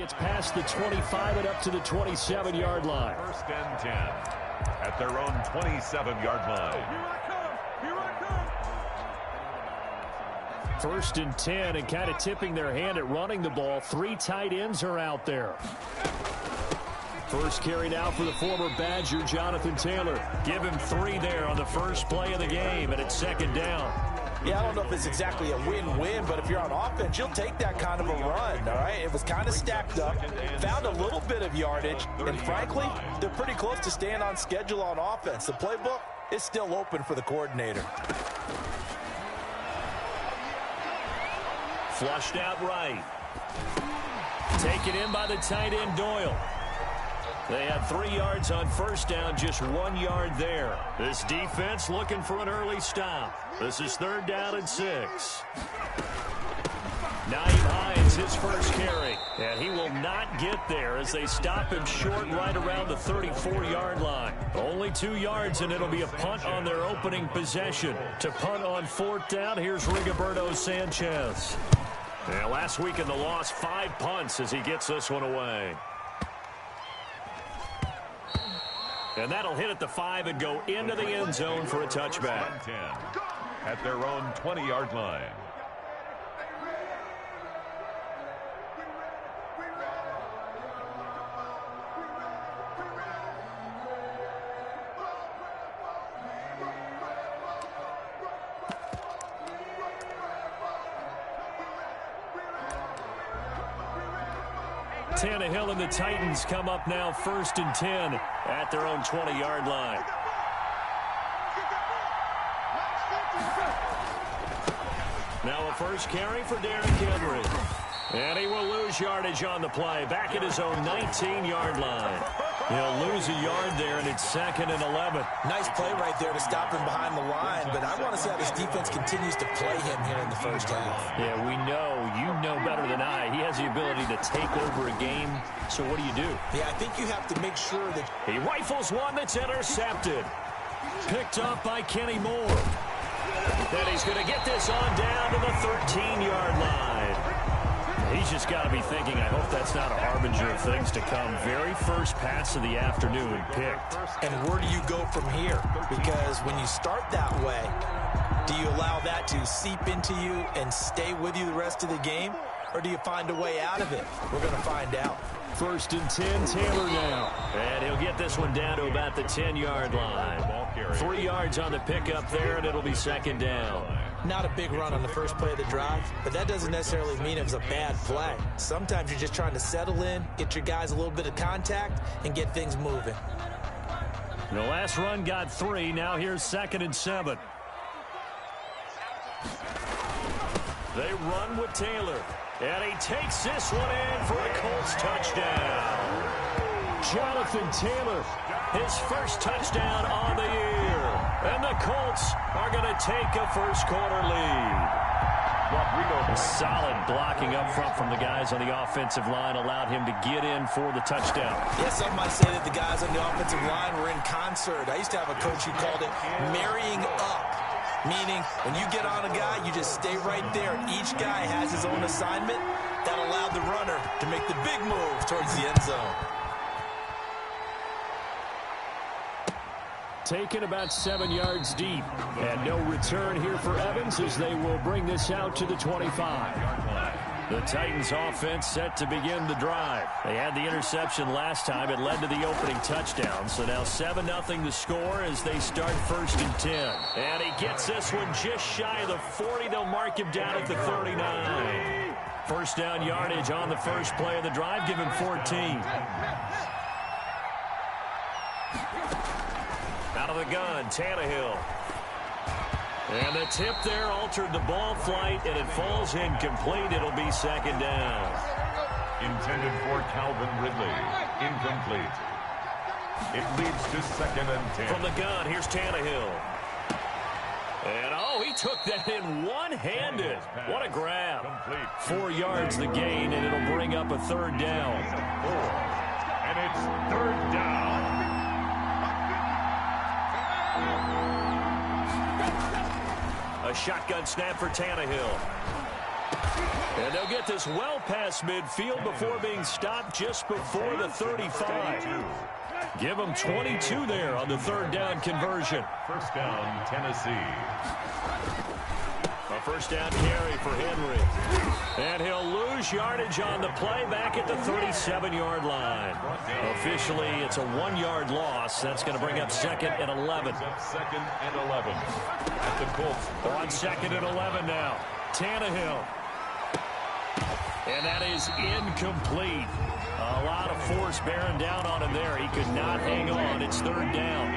gets past the 25 and up to the 27-yard line. First and 10 at their own 27-yard line. First and 10, and kind of tipping their hand at running the ball. 3 tight ends are out there. First carry now for the former Badger, Jonathan Taylor. Give him 3 there on the first play of the game, and it's second down. Yeah, I don't know if it's exactly a win-win, but if you're on offense, you'll take that kind of a run, all right? It was kind of stacked up, found a little bit of yardage, and frankly, they're pretty close to staying on schedule on offense. The playbook is still open for the coordinator. Flushed out right. Taken in by the tight end, Doyle. They had 3 yards on first down, just 1 yard there. This defense looking for an early stop. This is 3rd down and 6. Naeem Hines, his first carry. And he will not get there as they stop him short right around the 34-yard line. Only 2 yards, and it'll be a punt on their opening possession. To punt on 4th down, here's Rigoberto Sanchez. And last week in the loss, 5 punts as he gets this one away. And that'll hit at the 5 and go into the end zone for a touchback. 10 at their own 20-yard line. Tannehill and the Titans come up now 1st and 10 at their own 20-yard line. Now a first carry for Derrick Henry. And he will lose yardage on the play. Back at his own 19-yard line. He'll lose a yard there, and it's 2nd and 11. Nice play right there to stop him behind the line, but I want to see how this defense continues to play him here in the first half. Yeah, we know. You know better than I. He has the ability to take over a game, so what do you do? Yeah, I think you have to make sure that... He rifles one that's intercepted. Picked up by Kenny Moore. Then he's going to get this on down to the 13-yard line. He's just got to be thinking, I hope that's not a harbinger of things to come. Very first pass of the afternoon picked. And where do you go from here? Because when you start that way, do you allow that to seep into you and stay with you the rest of the game? Or do you find a way out of it? We're going to find out. 1st and 10, Taylor now. And he'll get this one down to about the 10-yard line. 3 yards on the pickup there, and it'll be 2nd down. Not a big run on the first play of the drive, but that doesn't necessarily mean it was a bad play. Sometimes you're just trying to settle in, get your guys a little bit of contact, and get things moving. The last run got 3. Now here's 2nd and 7. They run with Taylor. And he takes this one in for a Colts touchdown. Jonathan Taylor, his first touchdown on the year. And the Colts are going to take a first-quarter lead. Solid blocking up front from the guys on the offensive line allowed him to get in for the touchdown. Yeah, some might say that the guys on the offensive line were in concert. I used to have a coach who called it marrying up. Meaning, when you get on a guy, you just stay right there. Each guy has his own assignment. That allowed the runner to make the big move towards the end zone. Taken about 7 yards deep. And no return here for Evans as they will bring this out to the 25. The Titans offense set to begin the drive. They had the interception last time. It led to the opening touchdown. So now 7-0 the score as they start 1st and 10. And he gets this one just shy of the 40. They'll mark him down at the 39. First down yardage on the first play of the drive. Give him 14. Out of the gun, Tannehill. And the tip there altered the ball flight, and it falls incomplete. It'll be 2nd down. Intended for Calvin Ridley. Incomplete. It leads to 2nd and 10. From the gun, here's Tannehill. And, oh, he took that in one-handed. What a grab. 4 yards the gain, and it'll bring up a 3rd down. 4. And it's 3rd down. A shotgun snap for Tannehill. And they'll get this well past midfield before being stopped just before the 35. Give them 22 there on the third down conversion. First down, Tennessee. A first down carry for Henry. And he'll lose yardage on the play back at the 37-yard line. Officially, it's a 1-yard loss. That's going to bring up 2nd and 11. Second and 11. At the Colts. On 2nd and 11 now. Tannehill. And that is incomplete. A lot of force bearing down on him there. He could not hang on. It's third down.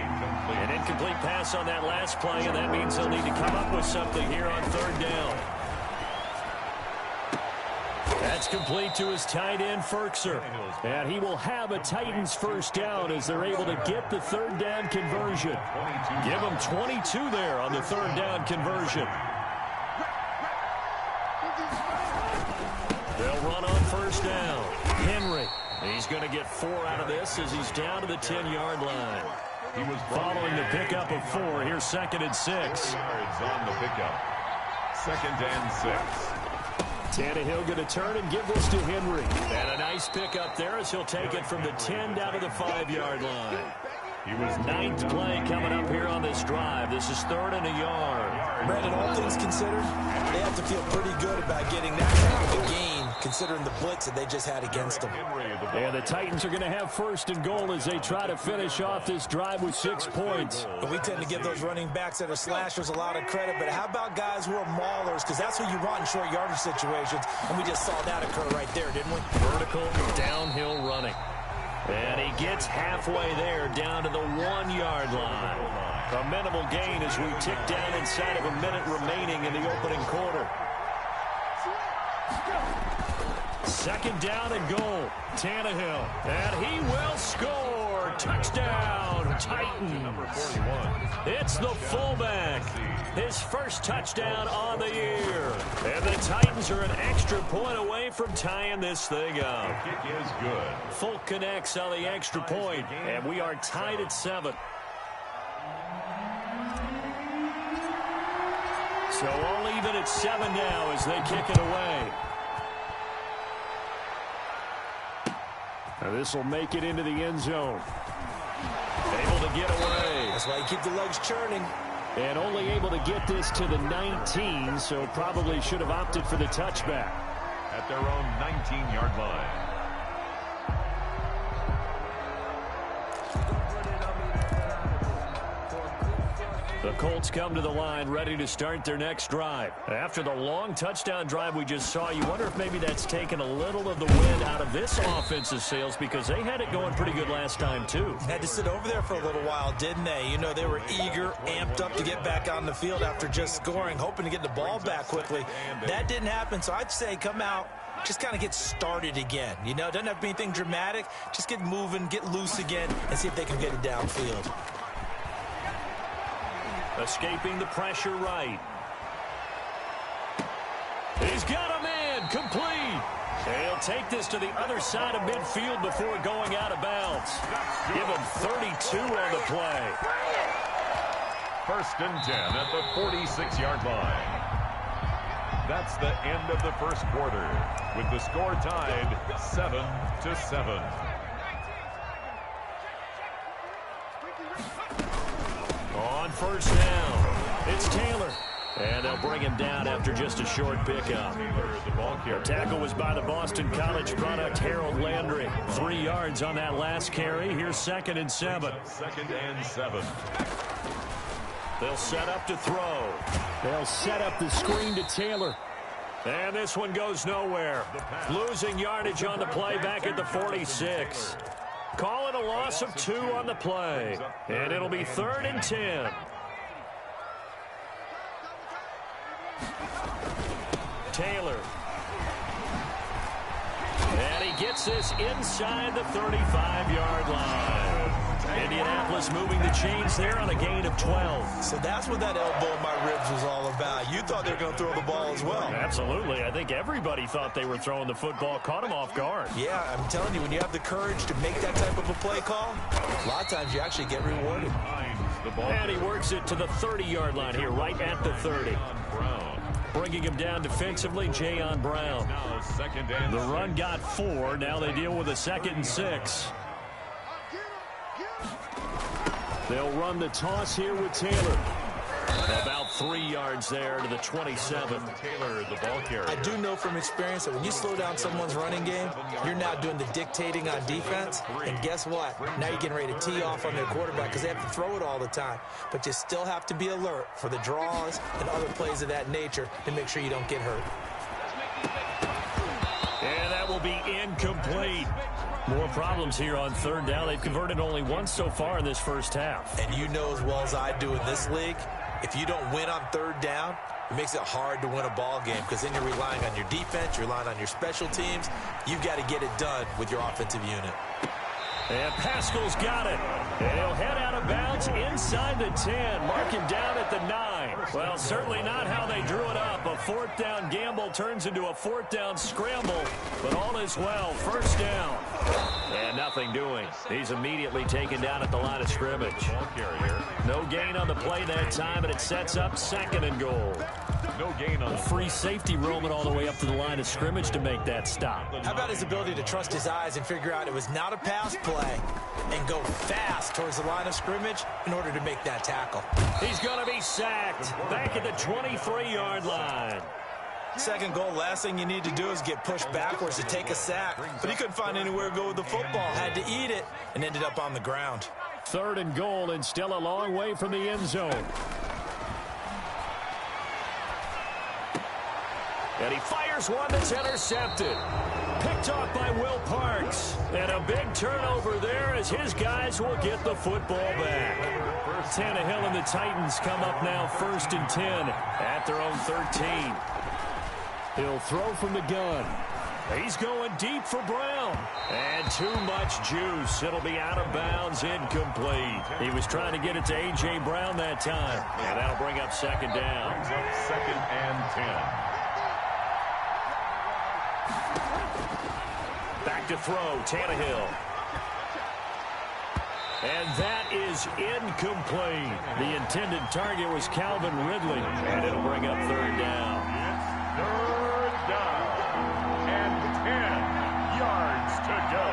An incomplete pass on that last play, and that means he'll need to come up with something here on third down. That's complete to his tight end, Firkser. And he will have a Titans first down as they're able to get the third down conversion. Give him 22 there on the third down conversion. They'll run on first down. Henry. He's going to get 4 out of this as he's down to the 10-yard line. He was following the pickup of 4. Here's 2nd and 6. Yards on the pickup. 2nd and 6. Tannehill going to turn and give this to Henry. And a nice pickup there as he'll take it from the 10 down to the 5-yard line. He was 9th play coming up here on this drive. This is 3rd and a yard. Brandon, all things considered, they have to feel pretty good about getting that kind of a gain, considering the blitz that they just had against them. And the Titans are going to have 1st and goal as they try to finish off this drive with 6 points. And we tend to give those running backs that are slashers a lot of credit, but how about guys who are maulers? Because that's who you want in short yardage situations, and we just saw that occur right there, didn't we? Vertical downhill running. And he gets halfway there down to the 1-yard line. A minimal gain as we tick down inside of a minute remaining in the opening quarter. 2nd down and goal. Tannehill. And he will score. Touchdown, Titans. Number 41. It's the fullback. His first touchdown on the year. And the Titans are an extra point away from tying this thing up. The kick is good. Fulk connects on the extra point, and we are tied at 7. So all even at 7 now as they kick it away. Now this will make it into the end zone. Able to get away. That's why you keep the legs churning. And only able to get this to the 19, so probably should have opted for the touchback. At their own 19-yard line. The Colts come to the line ready to start their next drive. After the long touchdown drive we just saw, you wonder if maybe that's taken a little of the wind out of this offensive sails because they had it going pretty good last time too. Had to sit over there for a little while, didn't they? You know, they were eager, amped up to get back on the field after just scoring, hoping to get the ball back quickly. That didn't happen, so I'd say come out, just kind of get started again. You know, it doesn't have to be anything dramatic. Just get moving, get loose again, and see if they can get it downfield. Escaping the pressure right. He's got a man complete. He'll take this to the other side of midfield before going out of bounds. Give him 32 on the play. 1st and 10 at the 46-yard line. That's the end of the first quarter, with the score tied 7-7. On first down, it's Taylor. And they'll bring him down after just a short pickup. The tackle was by the Boston College product, Harold Landry. 3 yards on that last carry. Here's 2nd and 7. 2nd and 7. They'll set up to throw. They'll set up the screen to Taylor. And this one goes nowhere. Losing yardage on the play back at the 46. Call it a loss of 2 on the play. And it'll be 3rd and 10. Taylor. And he gets this inside the 35-yard line. Indianapolis moving the chains there on a gain of 12. So that's what that elbow in my ribs was all about. You thought they were going to throw the ball as well. Absolutely. I think everybody thought they were throwing the football, caught him off guard. Yeah, I'm telling you, when you have the courage to make that type of a play call, a lot of times you actually get rewarded. And he works it to the 30-yard line here, right at the 30. Bringing him down defensively, Jayon Brown. Now second and The run got 4. Now they deal with a 2nd and 6. They'll run the toss here with Taylor. About 3 yards there to the 27. Taylor, the ball carrier. I do know from experience that when you slow down someone's running game, you're now doing the dictating on defense. And guess what? Now you're getting ready to tee off on their quarterback because they have to throw it all the time. But you still have to be alert for the draws and other plays of that nature to make sure you don't get hurt. And that will be incomplete. More problems here on 3rd down. They've converted only once so far in this first half. And you know as well as I do in this league, if you don't win on 3rd down, it makes it hard to win a ball game because then you're relying on your defense, you're relying on your special teams. You've got to get it done with your offensive unit. And Pascal's got it. And he'll head out of bounds inside the 10. Mark him down at the 9. Well, certainly not how they drew it up. A 4th down gamble turns into a 4th down scramble. But all is well. 1st down. And nothing doing. He's immediately taken down at the line of scrimmage. No gain on the play that time, and it sets up 2nd and goal. No gain on a free safety roaming all the way up to the line of scrimmage to make that stop. How about his ability to trust his eyes and figure out it was not a pass play and go fast towards the line of scrimmage in order to make that tackle. He's going to be sacked back at the 23-yard line. 2nd goal, last thing you need to do is get pushed backwards to take a sack. But he couldn't find anywhere to go with the football. Had to eat it and ended up on the ground. 3rd and goal and still a long way from the end zone. And he fires one that's intercepted. Picked off by Will Parks. And a big turnover there as his guys will get the football back. Tannehill and the Titans come up now 1st and 10 at their own 13. He'll throw from the gun. He's going deep for Brown. And too much juice. It'll be out of bounds, incomplete. He was trying to get it to A.J. Brown that time. And that'll bring up 2nd down. Brings up 2nd and 10. Back to throw, Tannehill. And that is incomplete. The intended target was Calvin Ridley. And it'll bring up 3rd down. 3rd down. And 10 yards to go.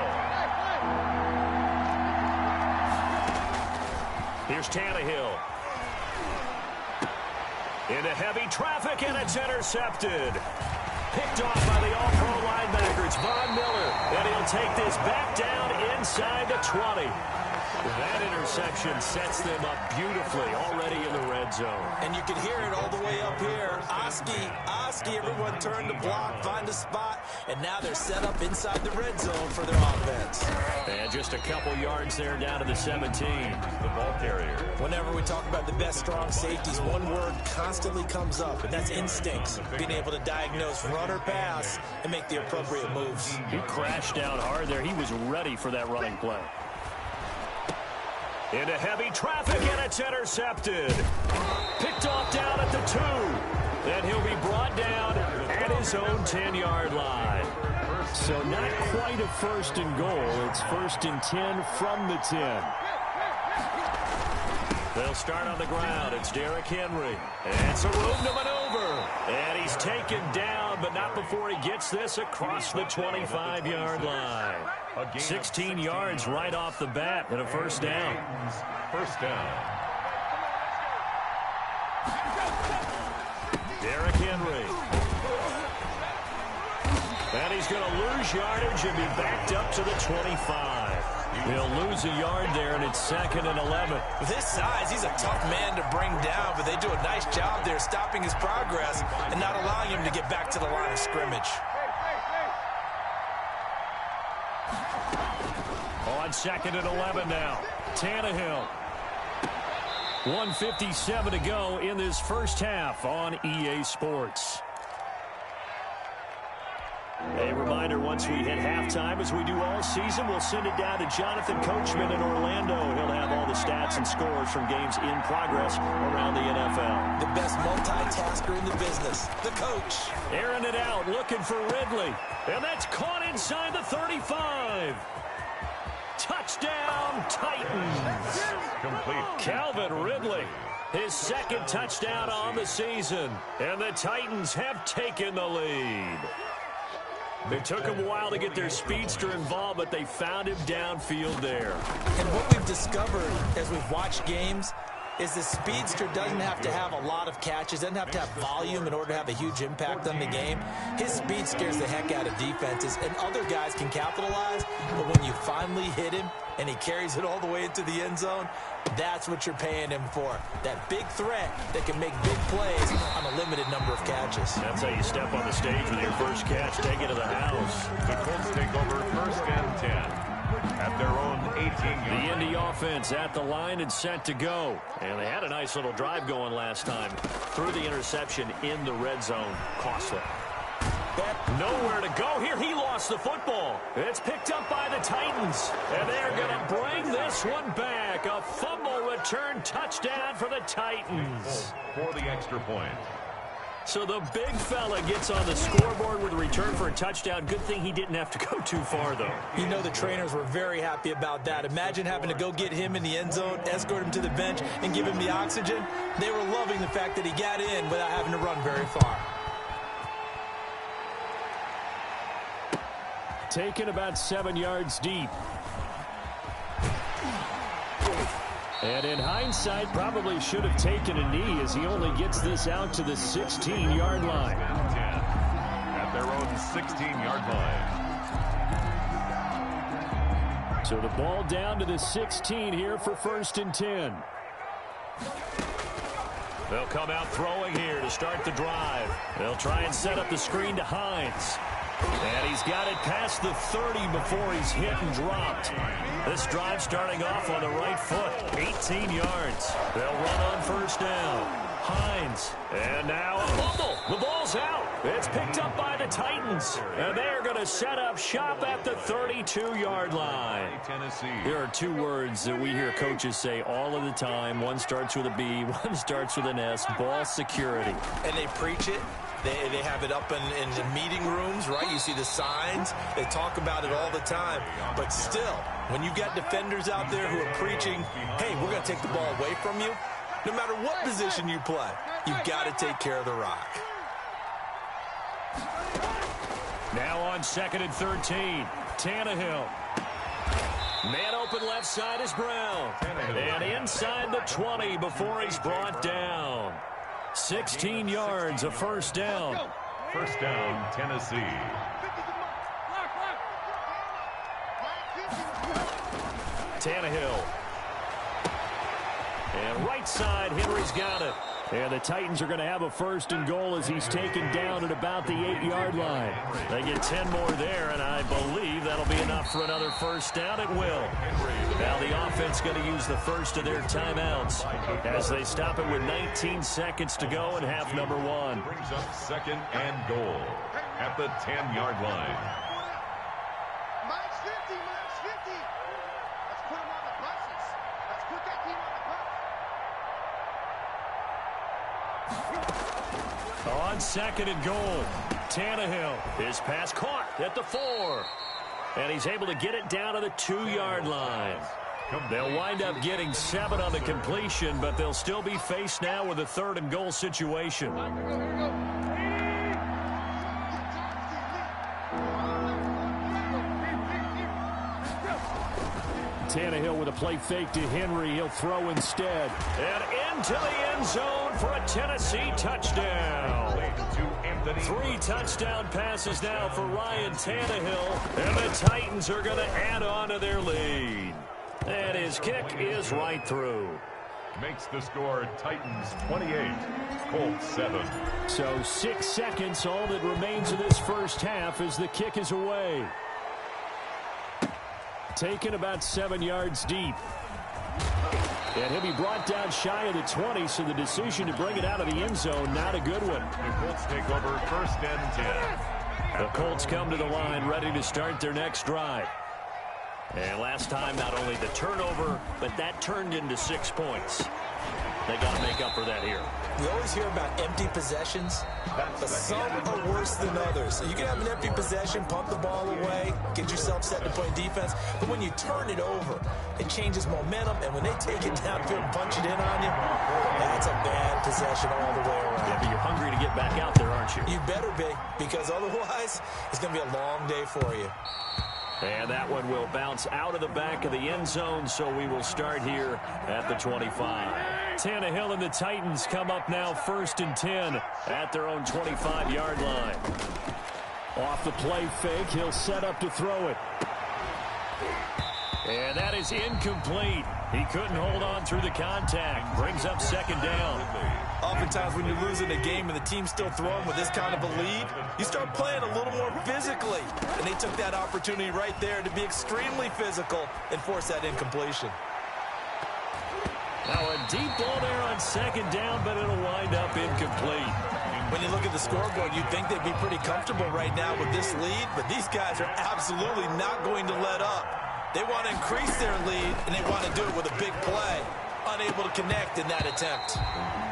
Here's Tannehill. Into heavy traffic, and it's intercepted. Picked off by the all-pro linebacker. It's Von Miller. And he'll take this back down inside the 20. That interception sets them up beautifully already in the red zone. And you can hear it all the way up here. Oski, everyone turn to block, find a spot, and now they're set up inside the red zone for their offense. And just a couple yards there down to the 17. The ball carrier. Whenever we talk about the best strong safeties, one word constantly comes up, and that's instincts. Being able to diagnose run or pass and make the appropriate moves. He crashed down hard there. He was ready for that running play. Into heavy traffic, and it's intercepted. Picked off down at the 2. Then he'll be brought down at his own 10-yard line. So not quite a 1st and goal. It's 1st and 10 from the 10. They'll start on the ground. It's Derrick Henry. And it's a room to maneuver. And he's taken down, but not before he gets this across the 25-yard line. 16 yards right off the bat and a 1st down. 1st down. Derrick Henry. And he's going to lose yardage and be backed up to the 25. He'll lose a yard there, and it's 2nd and 11. With his size, he's a tough man to bring down, but they do a nice job there stopping his progress and not allowing him to get back to the line of scrimmage. On 2nd and 11 now. Tannehill. 1:57 to go in this first half on EA Sports. A reminder, once we hit halftime, as we do all season, we'll send it down to Jonathan Coachman in Orlando. He'll have all the stats and scores from games in progress around the NFL. The best multitasker in the business, the coach. Airing it out, looking for Ridley. And that's caught inside the 35. Touchdown, Titans. Complete. Calvin Ridley his second touchdown on the season. And the Titans have taken the lead. It took them a while to get their speedster involved, but they found him downfield there. And what we've discovered as we've watched games is the speedster doesn't have to have a lot of catches, doesn't have to have volume in order to have a huge impact on the game. His speed scares the heck out of defenses, and other guys can capitalize, but when you finally hit him and he carries it all the way into the end zone, that's what you're paying him for. That big threat that can make big plays on a limited number of catches. That's how you step on the stage with your first catch, take it to the house. The Colts take over 1st and 10. At their own 18-yard. The Indy offense at the line and set to go. And they had a nice little drive going last time. Threw the interception in the red zone. Costly. Nowhere to go here. He lost the football. It's picked up by the Titans. And they're going to bring this one back. A fumble return touchdown for the Titans. For the extra point. So the big fella gets on the scoreboard with a return for a touchdown. Good thing he didn't have to go too far, though. You know the trainers were very happy about that. Imagine having to go get him in the end zone, escort him to the bench, and give him the oxygen. They were loving the fact that he got in without having to run very far. Taken about 7 yards deep. And in hindsight, probably should have taken a knee as he only gets this out to the 16-yard line. At their own 16-yard line. So the ball down to the 16 here for 1st and 10. They'll come out throwing here to start the drive. They'll try and set up the screen to Hines. And he's got it past the 30 before he's hit and dropped. This drive starting off on the right foot. 18 yards. They'll run on 1st down. Hines. And now a fumble. The ball's out. It's picked up by the Titans. And they're going to set up shop at the 32-yard line. There are 2 words that we hear coaches say all of the time. One starts with a B, one starts with an S. Ball security. And they preach it. They have it up in the meeting rooms, right? You see the signs. They talk about it all the time. But still, when you got defenders out there who are preaching, hey, we're going to take the ball away from you, no matter what position you play, you've got to take care of the rock. Now on 2nd and 13, Tannehill. Man open left side is Brown. And inside the 20 before he's brought down. 16 yards, a 1st down. 1st down, Tennessee. Tannehill. And right side, Henry's got it. And the Titans are going to have a 1st and goal as he's taken down at about the 8-yard line. They get 10 more there, and I believe that'll be enough for another 1st down. It will. Now the offense going to use the first of their timeouts as they stop it with 19 seconds to go in half number 1. Brings up 2nd and goal at the 10-yard line. Minus 50, minus 50. Let's put them on the buses. Let's put that team on the bus. On 2nd and goal, Tannehill. His pass caught at the 4. And he's able to get it down to the 2-yard line. They'll wind up getting 7 on the completion, but they'll still be faced now with a 3rd and goal situation. Tannehill with a play fake to Henry. He'll throw instead. And into the end zone for a Tennessee touchdown. 3 touchdown passes now for Ryan Tannehill. And the Titans are going to add on to their lead. And his kick is right through. Makes the score Titans 28, Colts 7. So 6 seconds, all that remains of this first half as the kick is away. Taken about 7 yards deep. And he'll be brought down shy of the 20, so the decision to bring it out of the end zone, not a good one. The Colts take over 1st and 10. The Colts come to the line ready to start their next drive. And last time, not only the turnover, but that turned into 6 points. They got to make up for that here. We always hear about empty possessions, but some are worse than others. You can have an empty possession, pump the ball away, get yourself set to play defense, but when you turn it over, it changes momentum, and when they take it downfield and punch it in on you, that's a bad possession all the way around. Yeah, but you're hungry to get back out there, aren't you? You better be, because otherwise, it's going to be a long day for you. And that one will bounce out of the back of the end zone, so we will start here at the 25. Tannehill and the Titans come up now 1st and 10 at their own 25-yard line. Off the play fake, he'll set up to throw it. And that is incomplete. He couldn't hold on through the contact. Brings up 2nd down. Oftentimes when you're losing a game and the team's still throwing with this kind of a lead, you start playing a little more physically. And they took that opportunity right there to be extremely physical and force that incompletion. Now a deep ball there on 2nd down, but it'll wind up incomplete. When you look at the scoreboard, you'd think they'd be pretty comfortable right now with this lead, but these guys are absolutely not going to let up. They want to increase their lead, and they want to do it with a big play. Unable to connect in that attempt.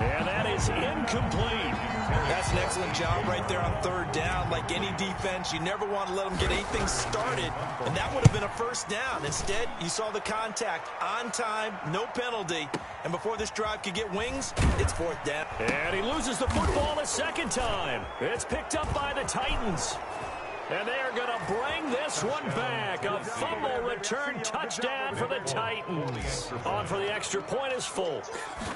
And that is incomplete. That's an excellent job right there on 3rd down. Like any defense, you never want to let them get anything started, and that would have been a 1st down. Instead, you saw the contact on time, no penalty, and before this drive could get wings, it's 4th down. And he loses the football a 2nd time. It's picked up by the Titans. And they are going to bring this one back. A fumble return touchdown for the Titans. On for the extra point is Folk.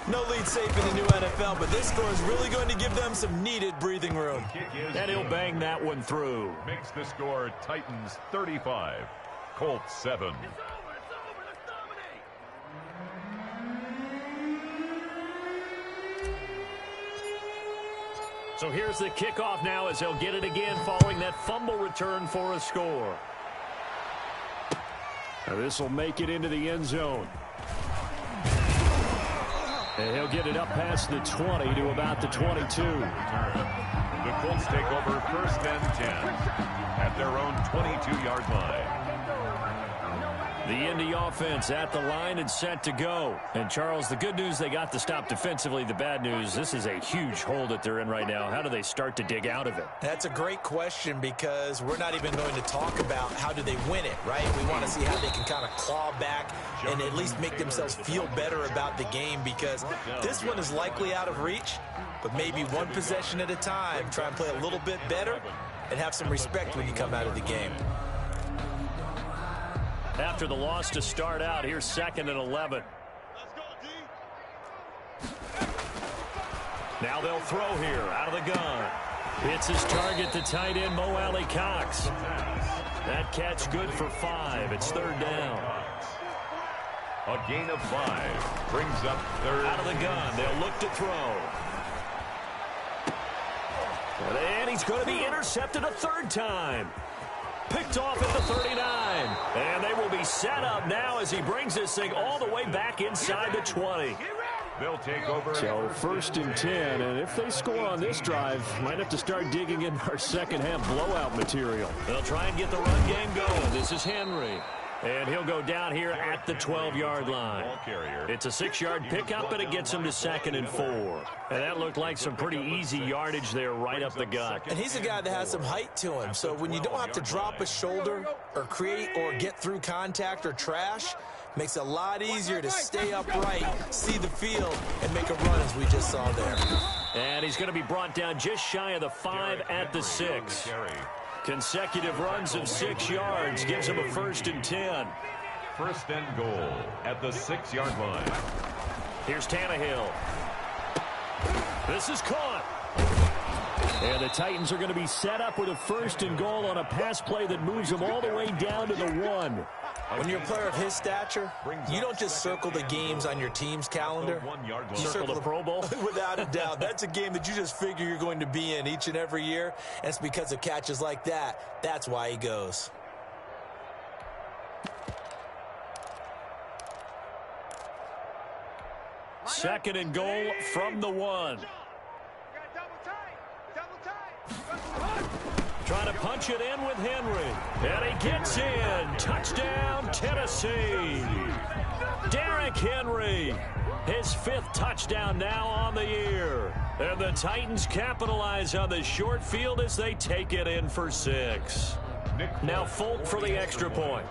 No lead safe in the new NFL, but this score is really going to give them some needed breathing room. And he'll bang that one through. Makes the score Titans 35, Colts 7. So here's the kickoff now as they'll get it again following that fumble return for a score. This will make it into the end zone. And he'll get it up past the 20 to about the 22. The Colts take over 1st and 10 at their own 22-yard line. The Indy offense at the line and set to go. And, Charles, the good news, they got to stop defensively. The bad news, this is a huge hole that they're in right now. How do they start to dig out of it? That's a great question because we're not even going to talk about how do they win it, right? We want to see how they can kind of claw back and at least make themselves feel better about the game because this one is likely out of reach, but maybe one possession at a time. Try and play a little bit better and have some respect when you come out of the game. After the loss to start out, here's 2nd and 11. Now they'll throw here out of the gun. It's his target, the tight end, Mo Alley Cox. That catch good for 5. It's 3rd down. A gain of 5 brings up 3rd. Out of the gun, they'll look to throw. And he's going to be intercepted a 3rd time. Picked off at the 39. And they will be set up now as he brings this thing all the way back inside the 20. They'll take over. So 1st and 10, and if they score on this drive, might have to start digging in our second half blowout material. They'll try and get the run game going. This is Henry. And he'll go down here at the 12-yard line. It's a 6-yard pickup, and it gets him to 2nd and 4. And that looked like some pretty easy yardage there right up the gut. And he's a guy that has some height to him. So when you don't have to drop a shoulder or create or get through contact or trash, makes it a lot easier to stay upright, see the field, and make a run as we just saw there. And he's going to be brought down just shy of the 5 at the 6. Consecutive runs of 6 yards gives him a 1st and 10. 1st and goal at the 6-yard line. Here's Tannehill. This is caught. And the Titans are going to be set up with a 1st and goal on a pass play that moves them all the way down to the 1. When you're a player of his stature, you don't just circle the games on your team's calendar. You circle the Pro Bowl? Without a doubt. That's a game that you just figure you're going to be in each and every year. And it's because of catches like that. That's why he goes. Second and goal from the 1. trying to punch it in with Henry. And he gets in. Touchdown, Tennessee. Derrick Henry, his 5th touchdown now on the year. And the Titans capitalize on the short field as they take it in for 6. Now Folk for the extra point.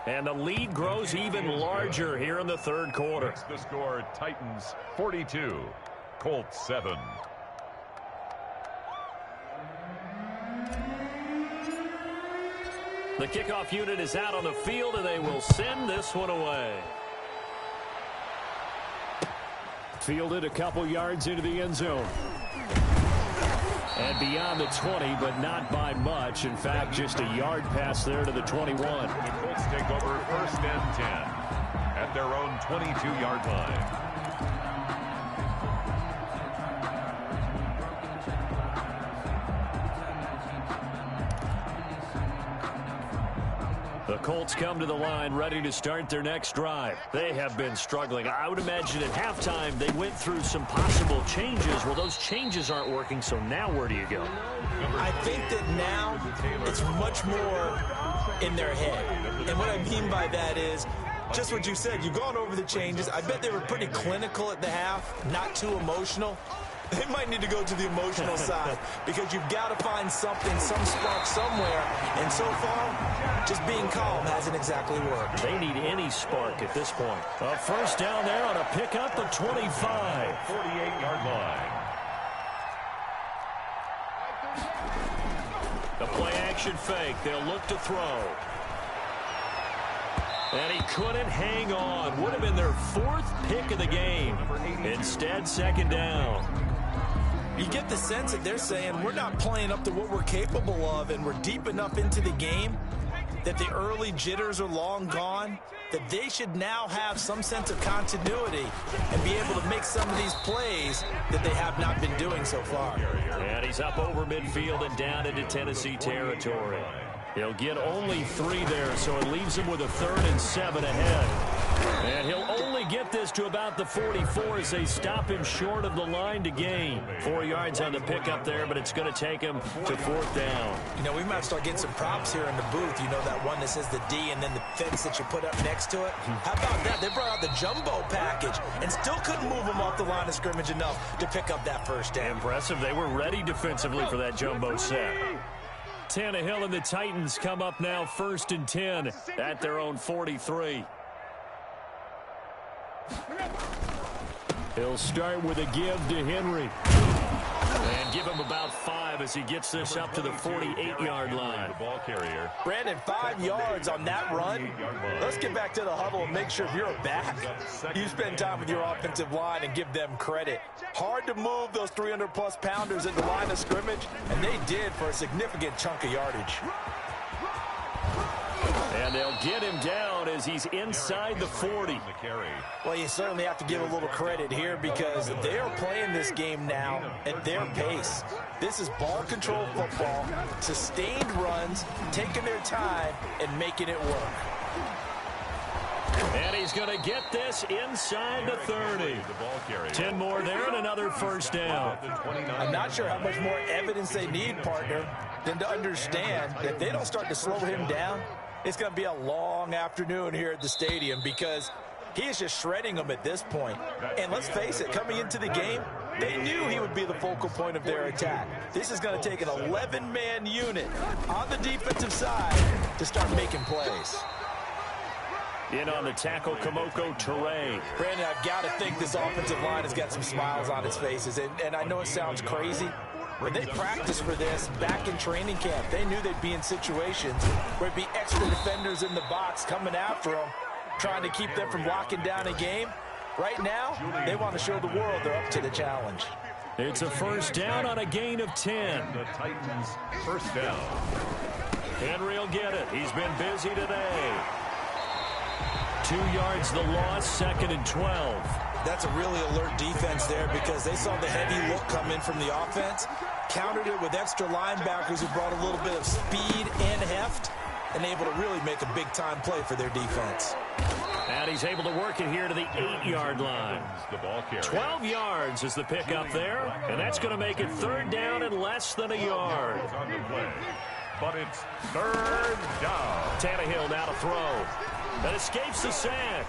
And the lead grows even larger here in the 3rd quarter. It's the score, Titans 42, Colts 7. The kickoff unit is out on the field, and they will send this one away. Fielded a couple yards into the end zone. And beyond the 20, but not by much. In fact, just a yard pass there to the 21. The Colts take over 1st and 10 at their own 22-yard line. The Colts come to the line ready to start their next drive. They have been struggling. I would imagine at halftime they went through some possible changes. Well, those changes aren't working, so now where do you go? I think that now it's much more in their head. And what I mean by that is just what you said. You've gone over the changes. I bet they were pretty clinical at the half, not too emotional. They might need to go to the emotional side because you've got to find something, some spark somewhere. And so far, just being calm hasn't exactly worked. They need any spark at this point. A first down there on a pickup of 25. 48-yard line. The play-action fake. They'll look to throw. And he couldn't hang on. Would have been their 4th pick of the game. Instead, 2nd down. You get the sense that they're saying we're not playing up to what we're capable of, and we're deep enough into the game that the early jitters are long gone, that they should now have some sense of continuity and be able to make some of these plays that they have not been doing so far. And he's up over midfield and down into Tennessee territory. He'll get only 3 there, so it leaves him with a 3rd and 7 ahead. And he'll only get this to about the 44 as they stop him short of the line to gain. 4 yards on the pickup there, but it's going to take him to 4th down. You know, we might start getting some props here in the booth. You know, that one that says the D and then the fence that you put up next to it. How about that? They brought out the jumbo package and still couldn't move him off the line of scrimmage enough to pick up that 1st down. Impressive. They were ready defensively for that jumbo set. Tannehill and the Titans come up now 1st and 10 at their own 43. He'll start with a give to Henry. And give him about 5 as he gets this up to the 48-yard line. The ball carrier. Brandon, 5 yards on that run. Let's get back to the huddle and make sure if you're a back, you spend time with your offensive line and give them credit. Hard to move those 300-plus pounders at the line of scrimmage, and they did for a significant chunk of yardage. And they'll get him down as he's inside the 40. Well, you certainly have to give a little credit here because they are playing this game now at their pace. This is ball control football, sustained runs, taking their time, and making it work. And he's going to get this inside the 30. 10 more there and another 1st down. I'm not sure how much more evidence they need, partner, than to understand that if they don't start to slow him down, it's going to be a long afternoon here at the stadium because he is just shredding them at this point. And let's face it, coming into the game, they knew he would be the focal point of their attack. This is going to take an 11-man unit on the defensive side to start making plays. In on the tackle, Kamoko Toure. Brandon, I've got to think this offensive line has got some smiles on its faces. And I know it sounds crazy, but they practiced for this back in training camp. They knew they'd be in situations where it'd be extra defenders in the box coming after them, trying to keep them from locking down a game. Right now, they want to show the world they're up to the challenge. It's a 1st down on a gain of 10. The Titans 1st down. Henry will get it. He's been busy today. 2 yards the loss, 2nd and 12. That's a really alert defense there because they saw the heavy look come in from the offense, countered it with extra linebackers who brought a little bit of speed and heft, and able to really make a big-time play for their defense. And And he's able to work it here to the 8-yard line. 12 yards is the pickup there, and that's going to make it third down and less than a yard. But it's third down. Tannehill now to throw. That escapes the sack.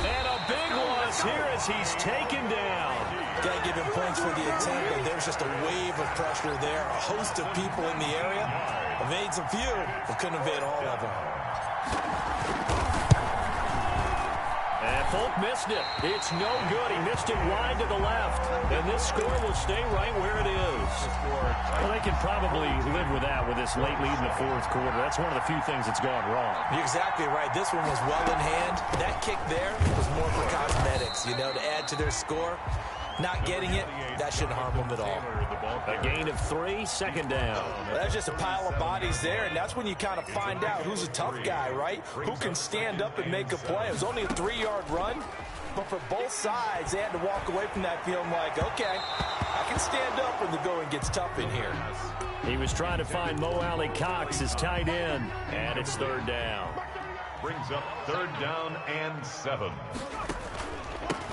And a big loss here as he's taken down. Got to give him points for the attempt, but there's just a wave of pressure there. A host of people in the area. Evades a few, but couldn't evade all of them. And Folk missed it. It's no good. He missed it wide to the left. And this score will stay right where it is. Well, they can probably live with that with this late lead in the fourth quarter. That's one of the few things that's gone wrong. You're exactly right. This one was well in hand. That kick there was more for cosmetics, to add to their score. Not getting it, that shouldn't harm them at all. A gain of 3, second down. Well, that's just a pile of bodies there, and that's when you kind of find out who's a tough guy, right? Who can stand up and make a play. It was only a 3-yard run, but for both sides, they had to walk away from that feeling like, okay, I can stand up when the going gets tough in here. He was trying to find Mo Alley Cox, his tight end, and it's third down. Brings up third down and 7.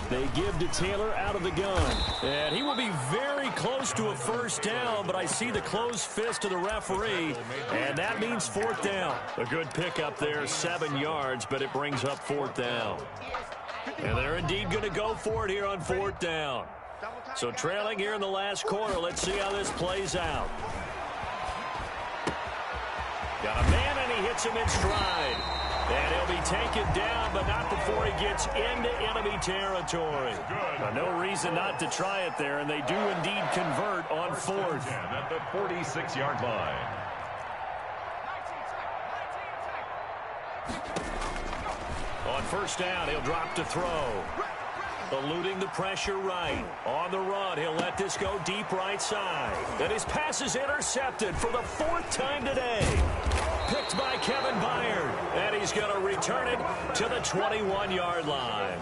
They give to Taylor out of the gun. And he will be very close to a first down, but I see the closed fist of the referee, and that means fourth down. A good pickup there, 7 yards, but it brings up fourth down. And they're indeed going to go for it here on fourth down. So trailing here in the last quarter, let's see how this plays out. Got a man, and he hits him in stride. And he'll be taken down, but not before he gets into enemy territory. No reason not to try it there, and they do indeed convert on fourth. At the 46-yard line. On first down, he'll drop to throw. Eluding the pressure right. On the run, he'll let this go deep right side. And his pass is intercepted for the 4th time today. Picked by Kevin Byard. And he's going to return it to the 21-yard line.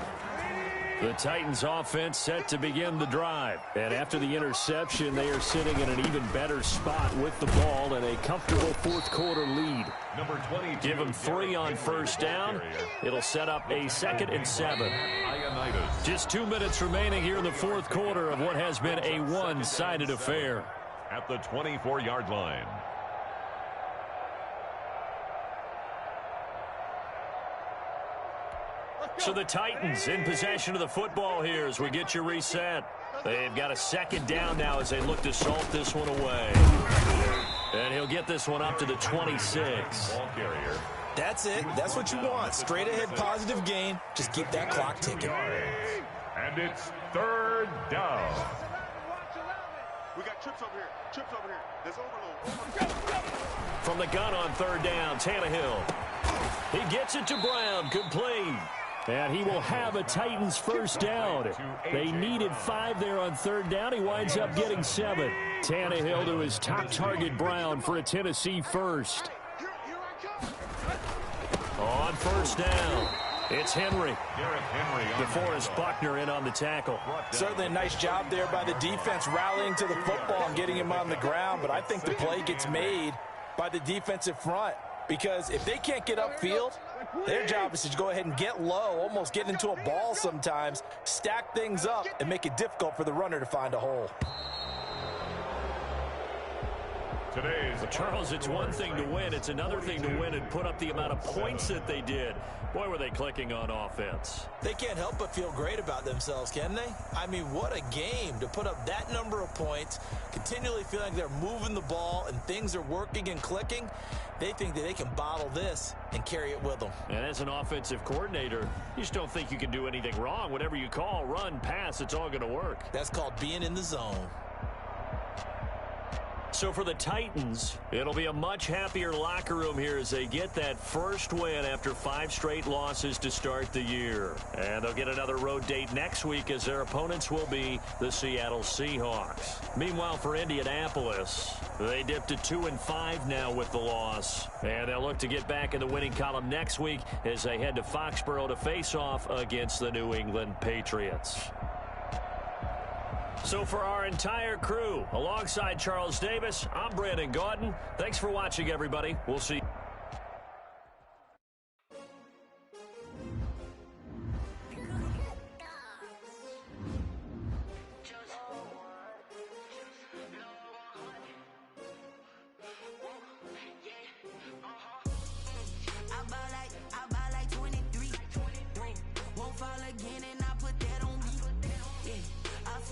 The Titans offense set to begin the drive. And after the interception, they are sitting in an even better spot with the ball and a comfortable fourth quarter lead. Number 22. Give them 3 on first down. It'll set up a 2nd and 7. Just 2 minutes remaining here in the fourth quarter of what has been a one-sided affair. At the 24-yard line. So the Titans in possession of the football here as we get you reset. They've got a 2nd down now as they look to salt this one away. And he'll get this one up to the 26. Ball carrier. That's it. That's what you want. Straight ahead positive gain. Just keep that clock ticking. And it's third down. We got trips over here. Trips over here. There's overload. From the gun on third down, Tannehill. He gets it to Brown, complete. And he will have a Titans first down. They needed 5 there on third down. He winds up getting 7. Tannehill to his top target, Brown, for a Tennessee first. On first down, it's Henry. DeForest Buckner in on the tackle. Certainly a nice job there by the defense rallying to the football and getting him on the ground. But I think the play gets made by the defensive front. Because if they can't get upfield, their job is to go ahead and get low, almost get into a ball sometimes, stack things up, and make it difficult for the runner to find a hole. Well, Charles, it's one thing to win. It's another thing to win and put up the amount of points that they did. Boy, were they clicking on offense. They can't help but feel great about themselves, can they? I mean, what a game to put up that number of points, continually feeling like they're moving the ball and things are working and clicking. They think that they can bottle this and carry it with them. And as an offensive coordinator, you just don't think you can do anything wrong. Whatever you call, run, pass, it's all going to work. That's called being in the zone. So for the Titans, it'll be a much happier locker room here as they get that first win after 5 straight losses to start the year. And they'll get another road date next week as their opponents will be the Seattle Seahawks. Meanwhile, for Indianapolis, they dipped to 2-5 now with the loss. And they'll look to get back in the winning column next week as they head to Foxborough to face off against the New England Patriots. So for our entire crew, alongside Charles Davis, I'm Brandon Gaudin. Thanks for watching, everybody. We'll see you.